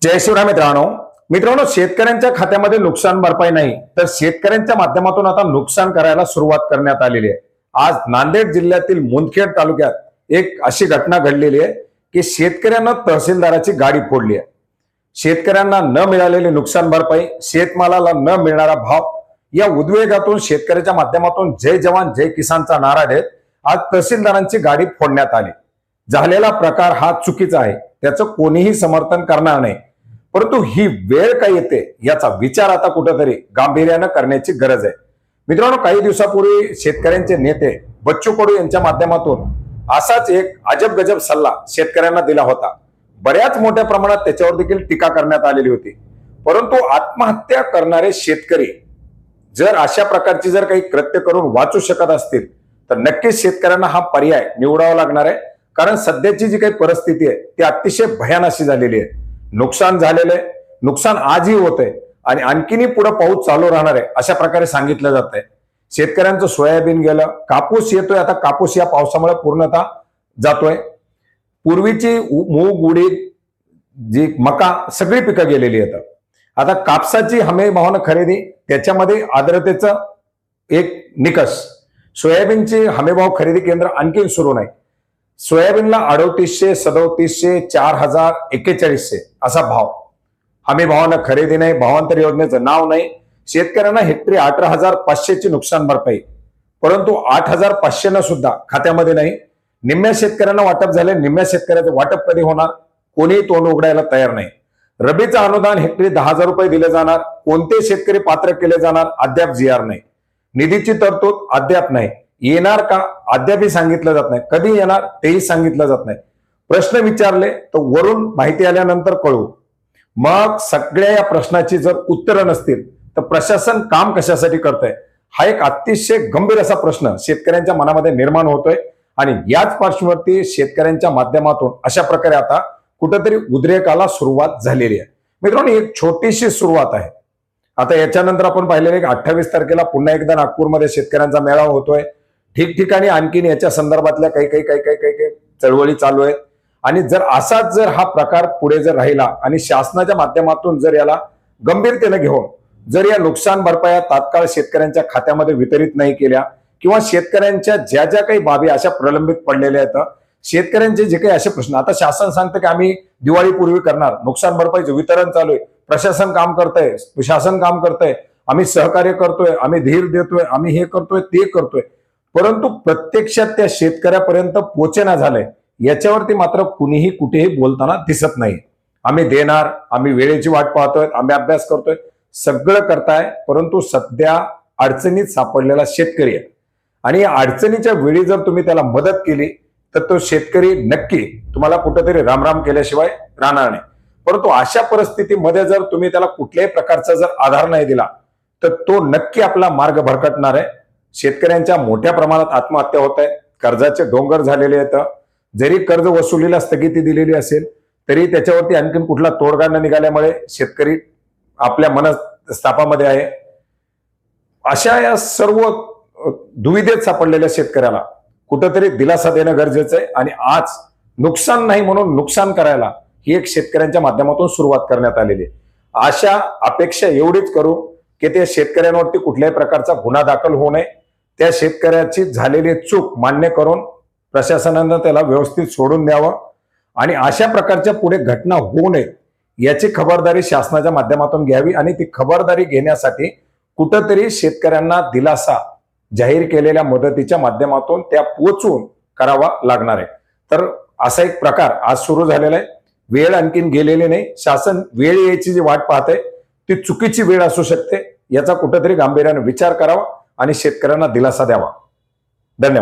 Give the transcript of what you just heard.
जय शिवराय मित्रांनो. मित्रांनो, शेतकऱ्यांच्या खात्यामध्ये नुकसान भरपाई नाही तर शेतकऱ्यांच्या माध्यमातून आता नुकसान करायला सुरुवात करण्यात आलेली आहे. आज नांदेड जिल्ह्यातील मुंदखेड तालुक्यात एक अशी घटना घडलेली आहे की शेतकऱ्यांना तहसीलदाराची गाडी फोडली आहे. शेतकऱ्यांना न मिळालेली नुकसान भरपाई, शेतमालाला न मिळणारा भाव, या उद्वेगातून शेतकऱ्याच्या माध्यमातून जय जवान जय किसानचा नारा देत आज तहसीलदारांची गाडी फोडण्यात आली. झालेला प्रकार हा चुकीचा आहे, त्याचं कोणीही समर्थन करणार नाही. परंतु ही वेळ काय येते याचा विचार आता कुठेतरी गांभीर्यानं करण्याची गरज आहे. मित्रांनो, काही दिवसापूर्वी शेतकऱ्यांचे नेते बच्चू कडू यांच्या माध्यमातून असाच एक अजब गजब सल्ला शेतकऱ्यांना दिला होता. बऱ्याच मोठ्या प्रमाणात त्याच्यावर देखील टीका करण्यात आलेली होती. परंतु आत्महत्या करणारे शेतकरी जर अशा प्रकारची जर काही कृत्य करून वाचू शकत असतील तर नक्कीच शेतकऱ्यांना हा पर्याय निवडावा लागणार आहे. कारण सध्याची जी काही परिस्थिती आहे ती अतिशय भयानक झालेली आहे. नुकसान झालेलं आहे, नुकसान आजही होतंय आणि आणखीनही पुढे पाऊस चालू राहणार आहे अशा प्रकारे सांगितलं जात आहे. शेतकऱ्यांचं सोयाबीन गेलं, कापूस येतोय, आता कापूस या पावसामुळे पूर्णतः जातोय. पूर्वीची मूग, उडीद, जी मका, सगळी पिकं गेलेली आहेत. आता कापसाची हमी भावानं खरेदी, त्याच्यामध्ये आर्द्रतेचं एक निकष. सोयाबीनची हमीभाव खरेदी केंद्र आणखी सुरू नाही. सोयाबीनला 3800, 3700, 4000, 4100 असा भाव. हमी भावानं खरेदी नाही, भावांतर योजनेचं नाव नाही. शेतकऱ्यांना हेक्टरी 18,500 ची नुकसान भरपाई, परंतु 8,500 न सुद्धा खात्यामध्ये नाही. निम्म्या शेतकऱ्यांना वाटप झाले, निम्म्या शेतकऱ्याचं वाटप कधी होणार कोणीही तोंड उघडायला तयार नाही. रबीचं अनुदान हेक्टरी 10,000 रुपये दिले जाणार, कोणते शेतकरी पात्र केले जाणार अद्याप जीआर नाही. निधीची तरतूद अद्याप नाही. येणार का अद्यापही सांगितलं जात नाही. कधी येणार तेही सांगितलं जात नाही. प्रश्न विचारले तर वरून माहिती आल्यानंतर कळू. मग सगळ्या या प्रश्नाची जर उत्तरं नसतील तर प्रशासन काम कशासाठी करतंय, हा एक अतिशय गंभीर असा प्रश्न शेतकऱ्यांच्या मनामध्ये निर्माण होतोय. आणि याच पार्श्वभूमीवरती शेतकऱ्यांच्या माध्यमातून अशा प्रकारे आता कुठेतरी उद्रेकाला सुरुवात झालेली आहे. मित्रांनो, एक छोटीशी सुरुवात आहे. आता याच्यानंतर आपण पाहिलेले 28 तारखेला पुन्हा एकदा नागपूरमध्ये शेतकऱ्यांचा मेळावा होतोय. ठिकठिकाणी आणखीन याच्या संदर्भातल्या काही चळवळी चालू आहेत. आणि जर असाच जर हा प्रकार पुढे जर राहिला आणि शासनाच्या माध्यमातून जर याला गंभीरतेने घेऊन जर या नुकसान भरपाया तात्काळ शेतकऱ्यांच्या खात्यामध्ये वितरित नाही केल्या, किंवा शेतकऱ्यांच्या ज्या ज्या काही बाबी अशा प्रलंबित पडलेल्या आहेत, शेतकऱ्यांचे जे काही असे प्रश्न, आता शासन सांगतं की आम्ही दिवाळीपूर्वी करणार, नुकसान भरपाईचं वितरण चालू आहे, प्रशासन काम करतंय, शासन काम करतंय, आम्ही सहकार्य करतोय, आम्ही धीर देतोय, आम्ही हे करतोय ते करतोय, परंतु प्रत्यक्षात त्या शेतकऱ्यापर्यंत पोहोचना झालंय याच्यावरती मात्र कुणीही कुठेही बोलताना दिसत नाही. आम्ही देणार, आम्ही वेळेची वाट पाहतोय, आम्ही अभ्यास करतोय, सगळं करताय, परंतु सध्या अडचणीत सापडलेला शेतकरी आहे. आणि या अडचणीच्या वेळी जर तुम्ही त्याला मदत केली तर तो शेतकरी नक्की तुम्हाला कुठेतरी रामराम केल्याशिवाय राहणार नाही. परंतु अशा परिस्थितीमध्ये जर तुम्ही त्याला कुठल्याही प्रकारचा जर आधार नाही दिला तर तो नक्की आपला मार्ग भरकटणार आहे. शेतकऱ्यांच्या मोठ्या प्रमाणात आत्महत्या होत आहे, कर्जाचे डोंगर झालेले आहेत. जरी कर्ज वसुलीला स्थगिती दिलेली असेल तरी त्याच्यावरती आणखीन कुठला तोडगा न निघाल्यामुळे शेतकरी आपल्या मनस्तापामध्ये आहे. अशा या सर्व दुविधेत सापडलेल्या शेतकऱ्याला कुठेतरी दिलासा देणं गरजेचं आहे. आणि आज नुकसान नाही म्हणून नुकसान करायला ही एक शेतकऱ्यांच्या माध्यमातून सुरुवात करण्यात आलेली आहे. अशा अपेक्षा एवढीच करू की त्या शेतकऱ्यांवरती कुठल्याही प्रकारचा गुन्हा दाखल होऊ नये. त्या शेतकऱ्याची झालेली चूक मान्य करून प्रशासनानं त्याला व्यवस्थित सोडून द्यावं आणि अशा प्रकारच्या पुढे घटना होऊ नये याची खबरदारी शासनाच्या माध्यमातून घ्यावी. आणि ती खबरदारी घेण्यासाठी कुठंतरी शेतकऱ्यांना दिलासा जाहीर केलेल्या मदतीच्या माध्यमातून त्या पोचवून करावा लागणार आहे. तर असा एक प्रकार आज सुरू झालेला आहे. वेळ आणखीन गेलेली नाही. शासन वेळ यायची जी वाट पाहते ती चुकीची वेळ असू शकते. याचा कुठेतरी गांभीर्याने विचार करावा आणि शेतकऱ्यांना दिलासा द्यावा. धन्यवाद.